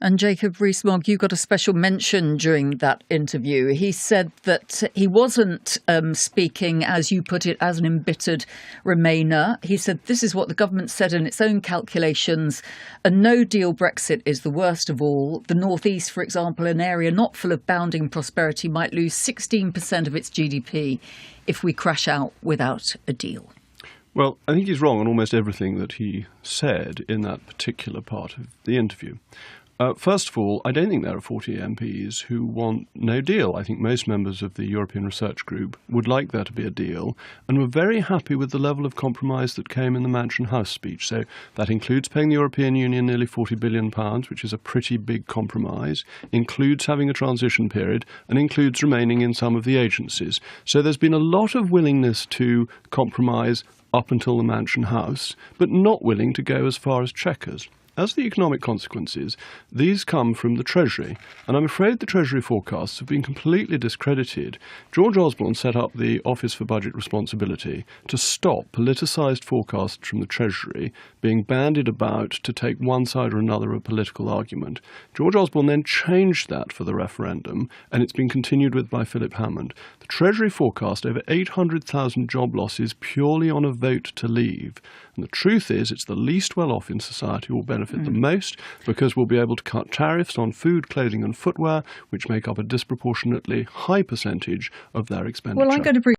And Jacob Rees-Mogg, you got a special mention during that interview. He said that he wasn't speaking, as you put it, as an embittered Remainer. He said this is what the government said in its own calculations. A no-deal Brexit is the worst of all. The North East, for example, an area not full of bounding prosperity, might lose 16% of its GDP if we crash out without a deal. Well, I think he's wrong on almost everything that he said in that particular part of the interview. First of all, I don't think there are 40 MPs who want no deal. I think most members of the European Research Group would like there to be a deal and were very happy with the level of compromise that came in the Mansion House speech. So that includes paying the European Union nearly £40 billion, which is a pretty big compromise, includes having a transition period, and includes remaining in some of the agencies. So there's been a lot of willingness to compromise up until the Mansion House, but not willing to go as far as Chequers. As the economic consequences, these come from the Treasury, and I'm afraid the Treasury forecasts have been completely discredited. George Osborne set up the Office for Budget Responsibility to stop politicised forecasts from the Treasury being bandied about to take one side or another of a political argument. George Osborne then changed that for the referendum, and it's been continued with by Philip Hammond. The Treasury forecast over 800,000 job losses purely on a vote to leave. And the truth is, it's the least well-off in society who will benefit the most, because we'll be able to cut tariffs on food, clothing and footwear, which make up a disproportionately high percentage of their expenditure. Well, I'm going to bring